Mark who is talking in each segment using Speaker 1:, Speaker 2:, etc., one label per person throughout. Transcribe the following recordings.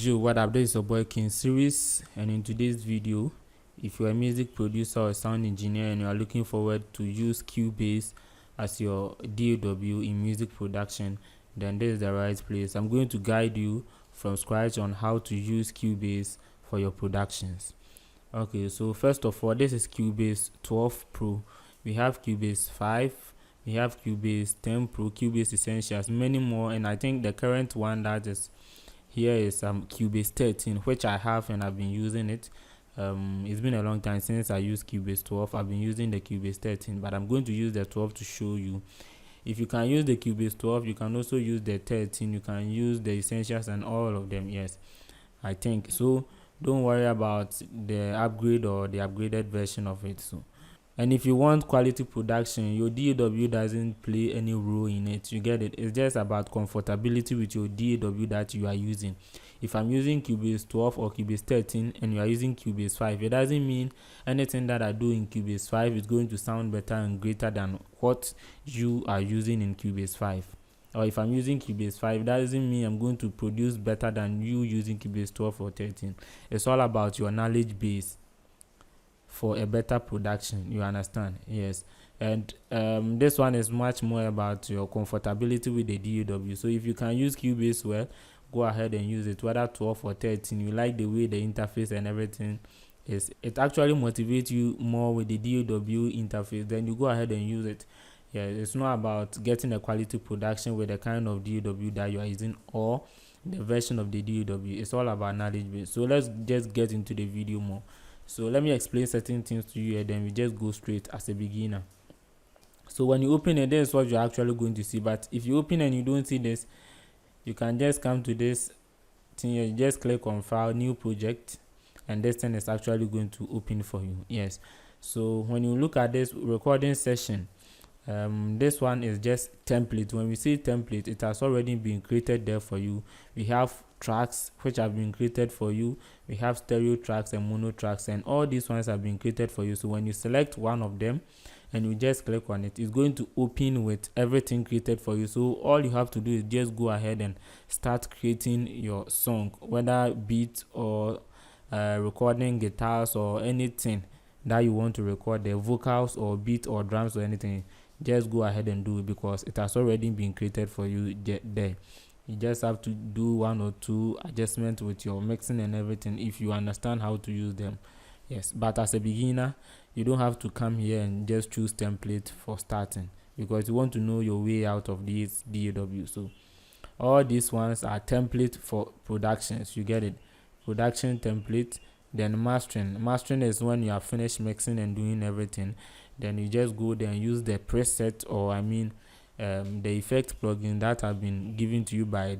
Speaker 1: Yo, what up? This is your boy King Series, and in today's video, if you're a music producer or sound engineer and you are looking forward to use Cubase as your DAW in music production, then this is the right place. I'm going to guide you from scratch on how to use Cubase for your productions. Okay, so first of all, this is Cubase 12 Pro. We have Cubase 5, we have Cubase 10 Pro, Cubase Essentials, many more, and I think the current one that is here is Cubase 13, which I have and I've been using it. It's been a long time since I used Cubase 12. I've been using the Cubase 13, but I'm going to use the 12 to show you. If you can use the Cubase 12, you can also use the 13. You can use the Essentials and all of them. Yes, I think so. Don't worry about the upgrade or the upgraded version of it. And if you want quality production, your DAW doesn't play any role in it. You get it? It's just about comfortability with your DAW that you are using. If I'm using Cubase 12 or Cubase 13 and you are using Cubase 5, it doesn't mean anything that I do in Cubase 5 is going to sound better and greater than what you are using in Cubase 5. Or if I'm using Cubase 5, that doesn't mean I'm going to produce better than you using Cubase 12 or 13. It's all about your knowledge base for a better production, you understand? Yes. And this one is much more about your comfortability with the DAW. So if you can use Cubase well, go ahead and use it, whether 12 or 13. You like the way the interface and everything is, it actually motivates you more with the DAW interface, then you go ahead and use it. Yeah, it's not about getting a quality production with the kind of DAW that you are using or the version of the DAW. It's all about knowledge base. So let's just get into the video more. So let me explain certain things to you and then we just go straight as a beginner. So when you open it, this is what you're actually going to see. But if you open and you don't see this, you can just come to this thing here. You just click on File, New Project, and this thing is actually going to open for you. Yes. So when you look at this recording session, this one is just template. When we say template, it has already been created there for you. We have tracks which have been created for you. We have stereo tracks and mono tracks, and all these ones have been created for you. So when you select one of them and you just click on it, it's going to open with everything created for you. So all you have to do is just go ahead and start creating your song, whether beat or recording guitars or anything that you want to record, the vocals or beat or drums or anything. Just go ahead and do it because it has already been created for you there. You just have to do one or two adjustments with your mixing and everything if you understand how to use them. Yes, but as a beginner, you don't have to come here and just choose template for starting because you want to know your way out of these DAW. So all these ones are template for productions. You get it? Production template. Then mastering. Mastering is when you are finished mixing and doing everything. Then you just go there and use the preset, or the effect plugin that have been given to you by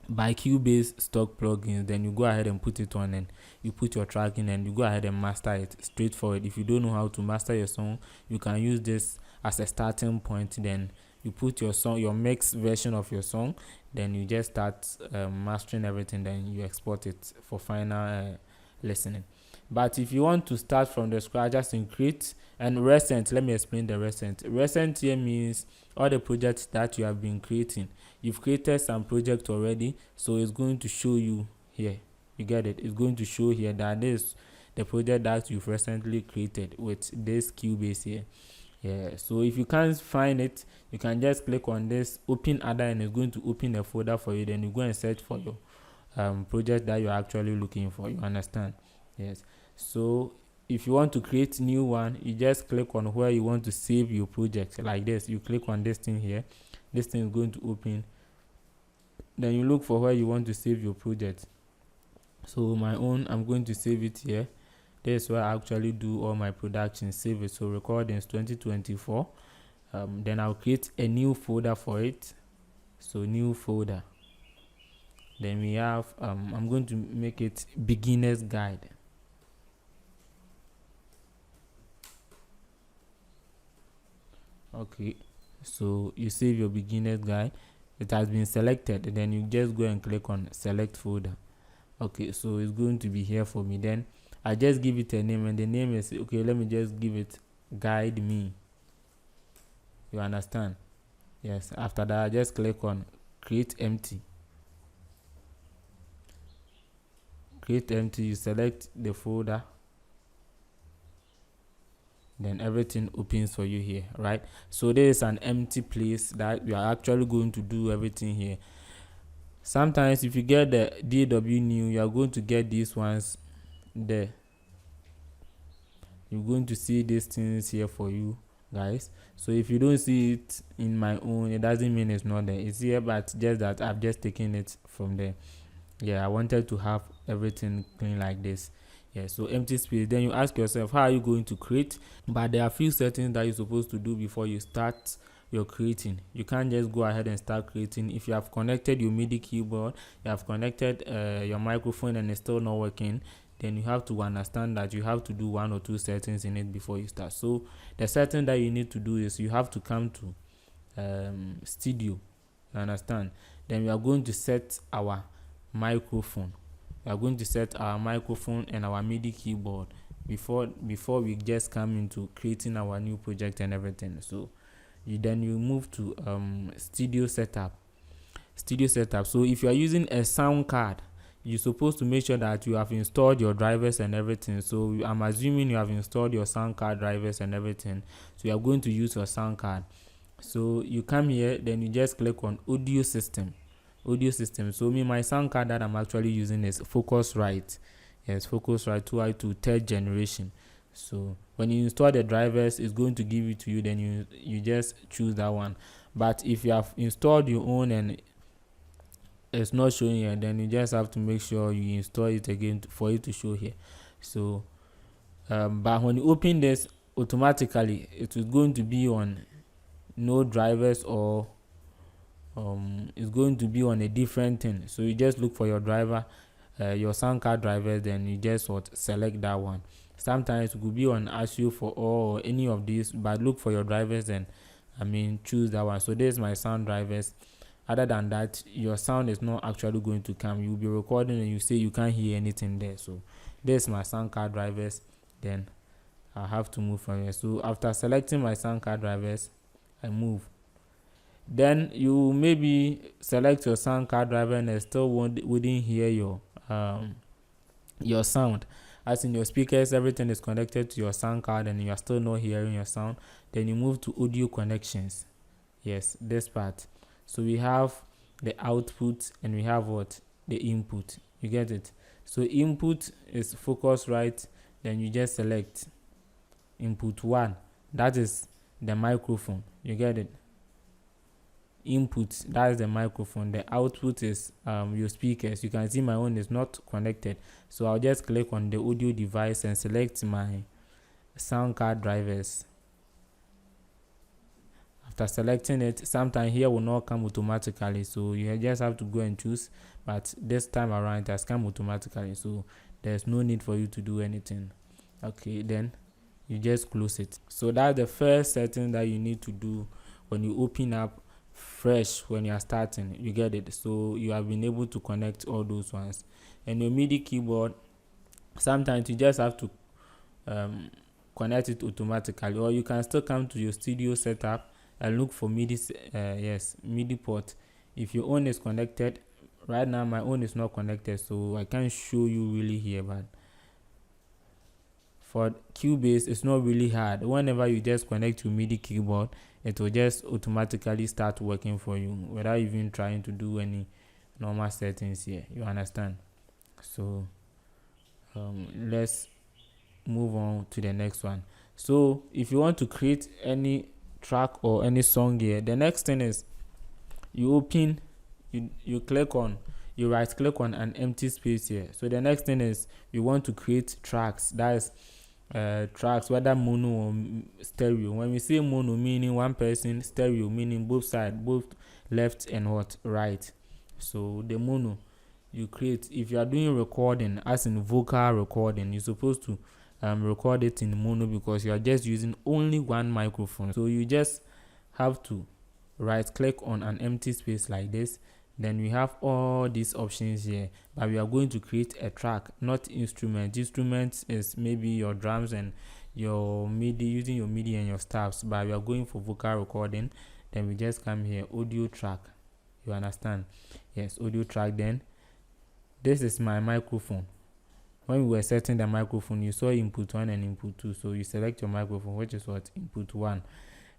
Speaker 1: Cubase stock plugins. Then you go ahead and put it on and you put your track in and you go ahead and master it straightforward. If you don't know how to master your song, you can use this as a starting point. Then you put your song, your mix version of your song, then you just start mastering everything, then you export it for final listening. But if you want to start from the scratch, just in create and recent. Let me explain the recent. Recent here means all the projects that you have been creating. You've created some project already, so it's going to show you here. You get it? It's going to show here that this is the project that you've recently created with this Cubase here. Yeah, so if you can't find it, you can just click on this open other and it's going to open a folder for you. Then you go and search for your project that you're actually looking for. You understand? Yes. So if you want to create new one, you just click on where you want to save your project like this. You click on this thing here. This thing is going to open. Then you look for where you want to save your project. So my own, I'm going to save it here. This is where I actually do all my production, save it. So recordings 2024. Then I'll create a new folder for it. So new folder. Then we have I'm going to make it beginner's guide. Okay, so you save your beginner's guide. It has been selected, and then you just go and click on select folder. Okay, so it's going to be here for me. Then I just give it a name, and the name is, okay, let me just give it guide me. You understand? Yes. After that, I just click on create empty. create empty, you select the folder, then everything opens for you here, right? So there is an empty place that we are actually going to do everything here. Sometimes if you get the DAW new, you are going to get these ones there. You're going to see these things here for you guys. So if you don't see it in my own, it doesn't mean it's not there. It's here, but just that I've just taken it from there. Yeah, I wanted to have everything clean like this. Yeah, so empty space. Then you ask yourself, how are you going to create? But there are a few settings that you're supposed to do before you start your creating. You can't just go ahead and start creating. If you have connected your MIDI keyboard, you have connected your microphone and it's still not working, then you have to understand that you have to do 1 or 2 settings in it before you start. So the setting that you need to do is you have to come to studio. You understand? Then we are going to set our microphone. We are going to set our microphone and our MIDI keyboard before we just come into creating our new project and everything. So then you move to studio setup. So if you are using a sound card, you're supposed to make sure that you have installed your drivers and everything. So I'm assuming you have installed your sound card drivers and everything. So you are going to use your sound card. So you come here, then you just click on audio system. So my sound card that I'm actually using is Focusrite. Yes, Focusrite 2i2 3rd generation. So when you install the drivers, it's going to give it to you, then you just choose that one. But if you have installed your own and it's not showing here, then you just have to make sure you install it again for it to show here. So but when you open this, automatically it is going to be on no drivers, or it's going to be on a different thing. So you just look for your driver, your sound card drivers, then you just select that one. Sometimes it could be on ASIO for all or any of these, but look for your drivers and choose that one. So there's my sound drivers. Other than that, your sound is not actually going to come. You'll be recording and you say you can't hear anything there. So there's my sound card drivers. Then I have to move from here. So after selecting my sound card drivers, I move. Then you maybe select your sound card driver and it still wouldn't hear your sound. As in your speakers, everything is connected to your sound card and you are still not hearing your sound. Then you move to audio connections. Yes, this part. So we have the output and we have the input. You get it? So input is Focusrite. Then you just select input 1. That is the microphone. You get it? Input, that is the microphone. The output is your speakers. You can see my own is not connected, so I'll just click on the audio device and select my sound card drivers. After selecting it, sometimes here will not come automatically, so you just have to go and choose, but this time around it has come automatically, so there's no need for you to do anything. Okay, then you just close it. So that's the first setting that you need to do when you open up fresh when you are starting. You get it? So you have been able to connect all those ones. And your MIDI keyboard, sometimes you just have to connect it automatically, or you can still come to your studio setup and look for MIDI MIDI port. If your own is connected, right now my own is not connected, so I can't show you really here, but for Cubase it's not really hard. Whenever you just connect your MIDI keyboard, it will just automatically start working for you without even trying to do any normal settings here. You understand? So let's move on to the next one. So if you want to create any track or any song here, the next thing is you right click on an empty space here. So the next thing is you want to create tracks. That is tracks, whether mono or stereo. When we say mono, meaning one person, stereo meaning both sides, both left and right. So the mono you create, if you are doing recording, as in vocal recording, you're supposed to record it in mono because you are just using only one microphone. So you just have to right click on an empty space like this. Then we have all these options here, but we are going to create a track, not instrument. Instruments is maybe your drums and your MIDI, using your MIDI and your staffs, but we are going for vocal recording. Then we just come here, audio track. You understand? Yes, audio track. Then this is my microphone. when we were setting the microphone, you saw input 1 and input 2. So you select your microphone, which is what? Input 1.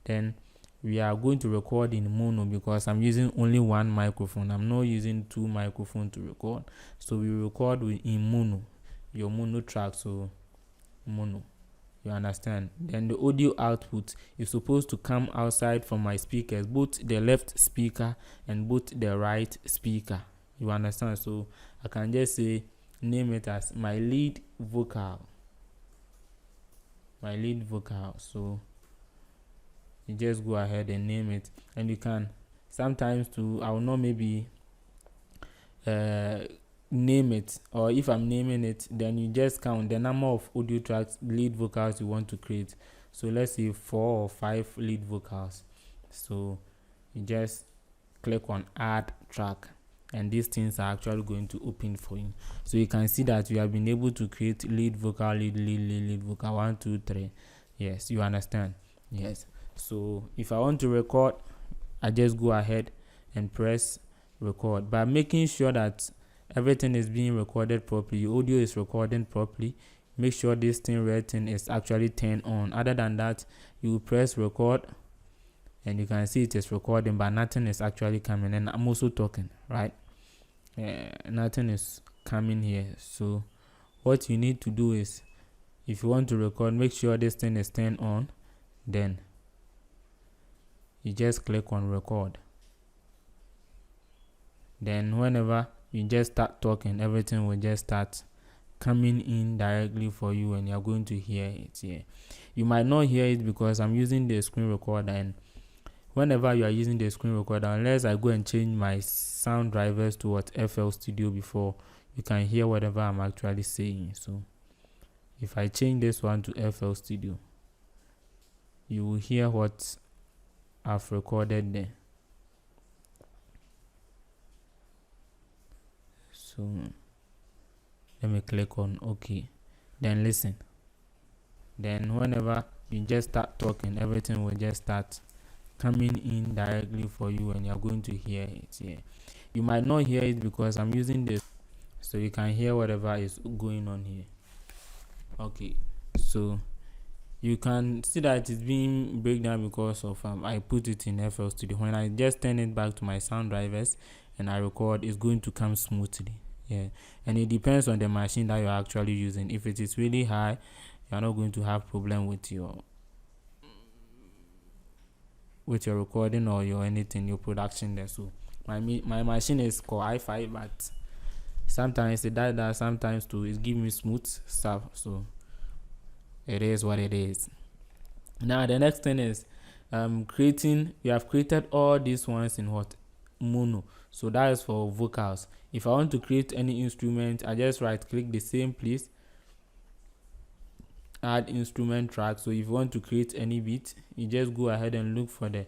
Speaker 1: Then we are going to record in mono because I'm using only one microphone. I'm not using two microphones to record. So we record in mono, your mono track. So mono, you understand? Then the audio output is supposed to come outside from my speakers, both the left speaker and both the right speaker. You understand? So I can just say, name it as my lead vocal. My lead vocal. So you just go ahead and name it, and you can sometimes I will not maybe name it, or if I'm naming it, then you just count the number of audio tracks, lead vocals you want to create. So let's say 4 or 5 lead vocals. So you just click on add track, and these things are actually going to open for you. So you can see that you have been able to create lead vocal, lead vocal, 1 2 3. Yes, you understand? Yes. So if I want to record, I just go ahead and press record, by making sure that everything is being recorded properly, audio is recording properly. Make sure this thing red thing is actually turned on. Other than that, you press record and you can see it is recording, but nothing is actually coming. And I'm also talking, right? Nothing is coming here. So what you need to do is, if you want to record, make sure this thing is turned on. Then you just click on record. Then whenever you just start talking, everything will just start coming in directly for you, and you're going to hear it here. You might not hear it because I'm using the screen recorder, and whenever you are using the screen recorder, unless I go and change my sound drivers to what FL Studio before, you can hear whatever I'm actually saying. So if I change this one to FL Studio, you will hear what I've recorded there. So let me click on OK. Then listen. Then whenever you just start talking, everything will just start coming in directly for you, and you're going to hear it here. You might not hear it because I'm using this, so you can hear whatever is going on here. Okay, so you can see that it's being breakdown because of I put it in FL Studio. When I just turn it back to my sound drivers and I record, it's going to come smoothly. Yeah, and it depends on the machine that you're actually using. If it is really high, you're not going to have problem with your recording or your anything, your production there. So my machine is called i5, but sometimes it does that, sometimes too it gives me smooth stuff. So it is what it is. Now the next thing is creating. You have created all these ones in what? Mono. So that is for vocals. If I want to create any instrument, I just right click the same place, add instrument track. So if you want to create any beat, you just go ahead and look for the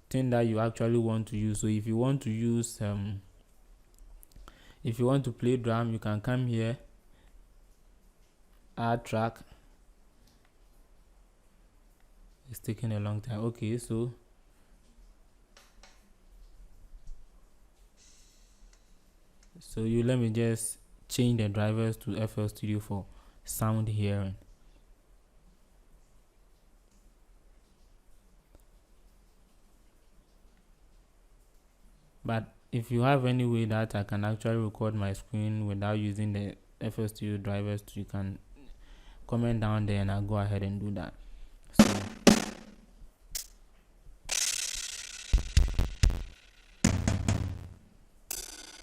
Speaker 1: thing that you actually want to use. So if you want to use if you want to play drum, you can come here, add track. It's taking a long time. Okay, so you let me just change the drivers to FL Studio for sound hearing. But if you have any way that I can actually record my screen without using the FL Studio drivers, you can comment down there and I'll go ahead and do that. So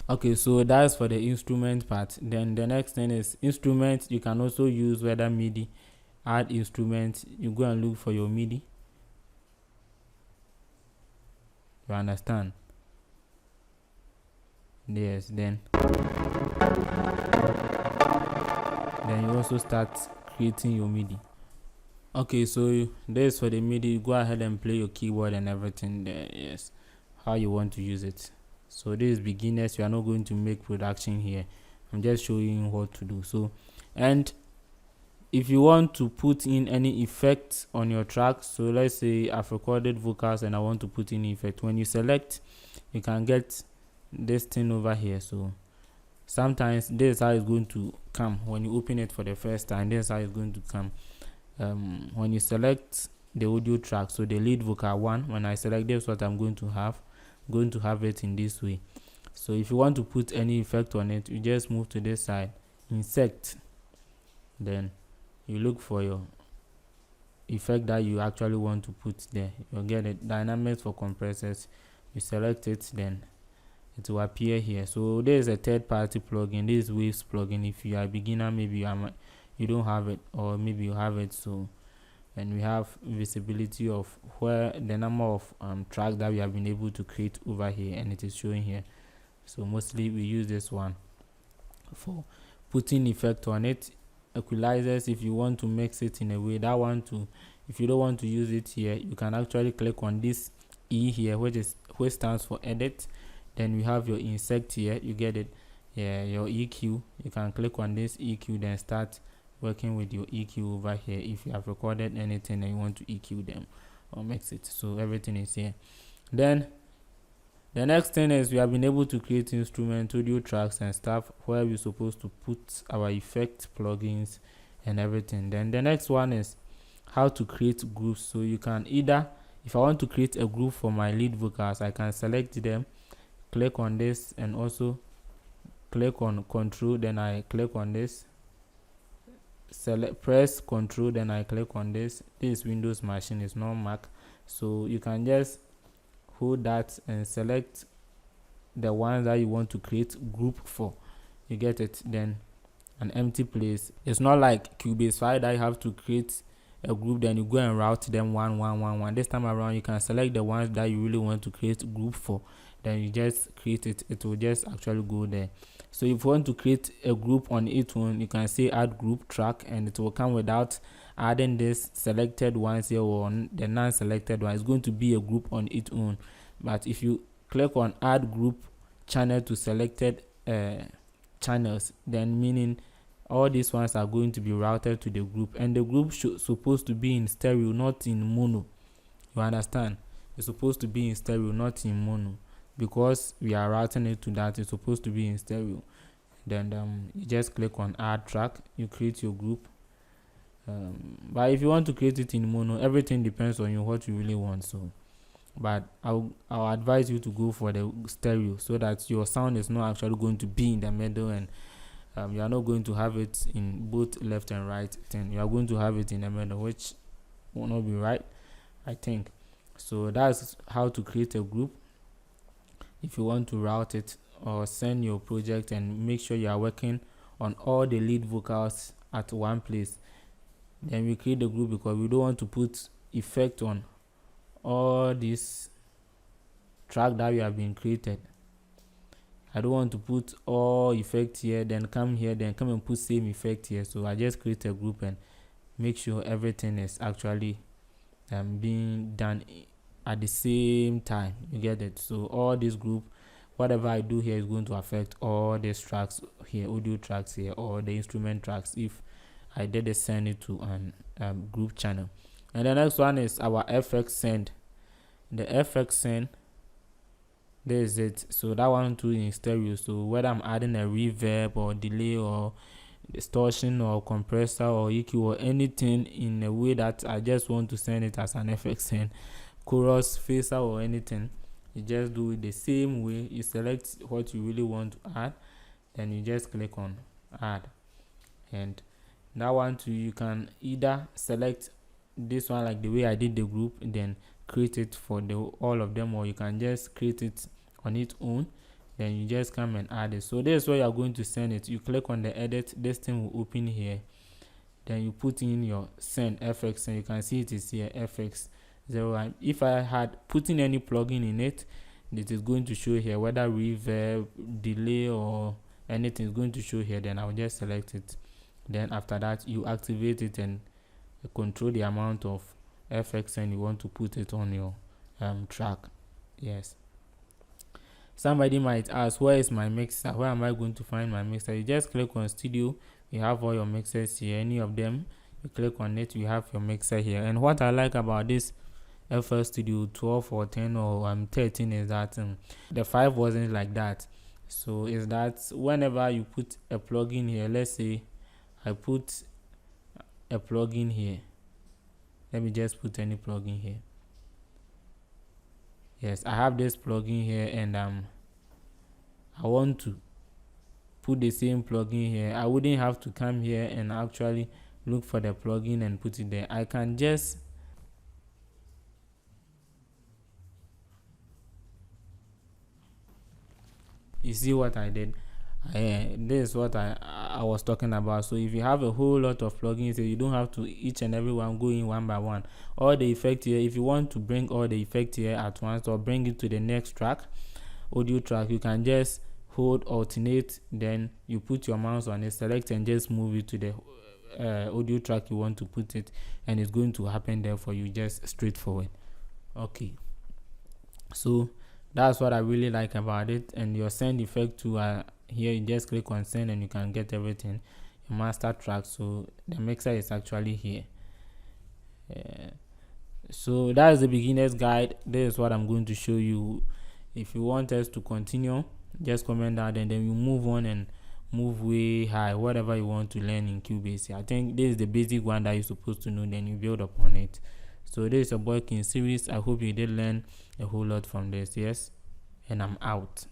Speaker 1: okay, so that's for the instrument part. Then the next thing is instrument. You can also use whether MIDI, add instrument. You go and look for your MIDI. You understand? Yes, then you also start creating your MIDI. Okay, so this for the MIDI. You go ahead and play your keyboard and everything there. Yes, how you want to use it. So this is beginners. You are not going to make production here. I'm just showing you what to do. So, and if you want to put in any effects on your track, so let's say I've recorded vocals and I want to put in effect. When you select, you can get this thing over here. So sometimes this is how it's going to come when you open it for the first time. This is how it's going to come. When you select the audio track, so the lead vocal 1, when I select this, what I'm going to have it in this way. So if you want to put any effect on it, you just move to this side, insert, then you look for your effect that you actually want to put there. You'll get it. Dynamics for compressors, you select it, then it will appear here. So there is a third-party plugin. This is Waves plugin. If you are a beginner, maybe you don't have it, or maybe you have it. So, and we have visibility of where the number of tracks that we have been able to create over here, and it is showing here. So mostly we use this one for putting effect on it. Equalizers, if you want to mix it in a way that if you don't want to use it here, you can actually click on this E here, which stands for edit. Then we have your insert here, you get it. Yeah, your EQ, you can click on this EQ, then start working with your EQ over here if you have recorded anything and you want to EQ them or mix it. So everything is here. Then the next thing is we have been able to create instrument audio tracks and stuff where we're supposed to put our effect plugins and everything. Then the next one is how to create groups. So you can either, if I want to create a group for my lead vocals, I can select them, click on this, and also click on control, then I click on this, press control, then I click on this. This Windows machine, is not Mac, so you can just hold that and select the ones that you want to create group for. You get it. Then an empty place. It's not like Cubase file that you have to create a group, then you go and route them one. This time around, you can select the ones that you really want to create a group for, then you just create it. It will just actually go there. So if you want to create a group on its own, you can say add group track, and it will come without adding this selected ones here or the non-selected one. It's going to be a group on its own. But if you click on add group channel to selected channels, then meaning all these ones are going to be routed to the group, and the group supposed to be in stereo, not in mono. You understand? It's supposed to be in stereo, not in mono, because we are routing it to that. It's supposed to be in stereo. Then you just click on add track, you create your group. But if you want to create it in mono, everything depends on you, what you really want. So but I'll advise you to go for the stereo, so that your sound is not actually going to be in the middle, and you are not going to have it in both left and right thing. You are going to have it in the middle, which will not be right, I think. So that's how to create a group. If you want to route it or send your project, and make sure you are working on all the lead vocals at one place, then we create the group, because we don't want to put effect on all this track that we have been created. I don't want to put all effect here, then come here, then come and put same effect here. So I just create a group and make sure everything is actually being done at the same time. You get it? So all this group, whatever I do here is going to affect all these tracks here, audio tracks here, or the instrument tracks, if I did send it to an group channel. And the next one is our FX send. The FX send, there is it. So that one too in stereo. So whether I'm adding a reverb or delay or distortion or compressor or EQ or anything in a way that I just want to send it as an FX send, chorus, phaser or anything, you just do it the same way. You select what you really want to add, then you just click on add. And that one too, you can either select this one like the way I did the group, then create it for all of them, or you can just create it on its own, then you just come and add it. So this is where you are going to send it. You click on the edit, this thing will open here, then you put in your send FX, and you can see it is here, FX0. If I had put in any plugin in it, it is going to show here, whether reverb, delay or anything is going to show here. Then I'll just select it. Then after that, you activate it and control the amount of FX and you want to put it on your track. Yes. Somebody might ask, where is my mixer? Where am I going to find my mixer? You just click on studio. You have all your mixers here. Any of them, you click on it, you have your mixer here. And what I like about this FL Studio 12 or 10 or 13 is that the 5 wasn't like that. So is that whenever you put a plugin here, let's say I put a plugin here, let me just put any plugin here. Yes, I have this plugin here, and I want to put the same plugin here. I wouldn't have to come here and actually look for the plugin and put it there. I can just you see what I did. This is what I was talking about. So if you have a whole lot of plugins, you don't have to each and every one go in one by one. All the effect here, if you want to bring all the effect here at once or bring it to the next track, audio track, you can just hold alternate, then you put your mouse on it, select, and just move it to the audio track you want to put it, and it's going to happen there for you, just straightforward. Okay, so that's what I really like about it. And your send effect to here, you just click on send and you can get everything, your master track. So the mixer is actually here. So that is the beginner's guide. This is what I'm going to show you. If you want us to continue, just comment that, and then you move on and move way high, whatever you want to learn in Cubase. I think this is the basic one that you're supposed to know, then you build upon it. So this is a boy King series. I hope you did learn a whole lot from this. Yes, and I'm out.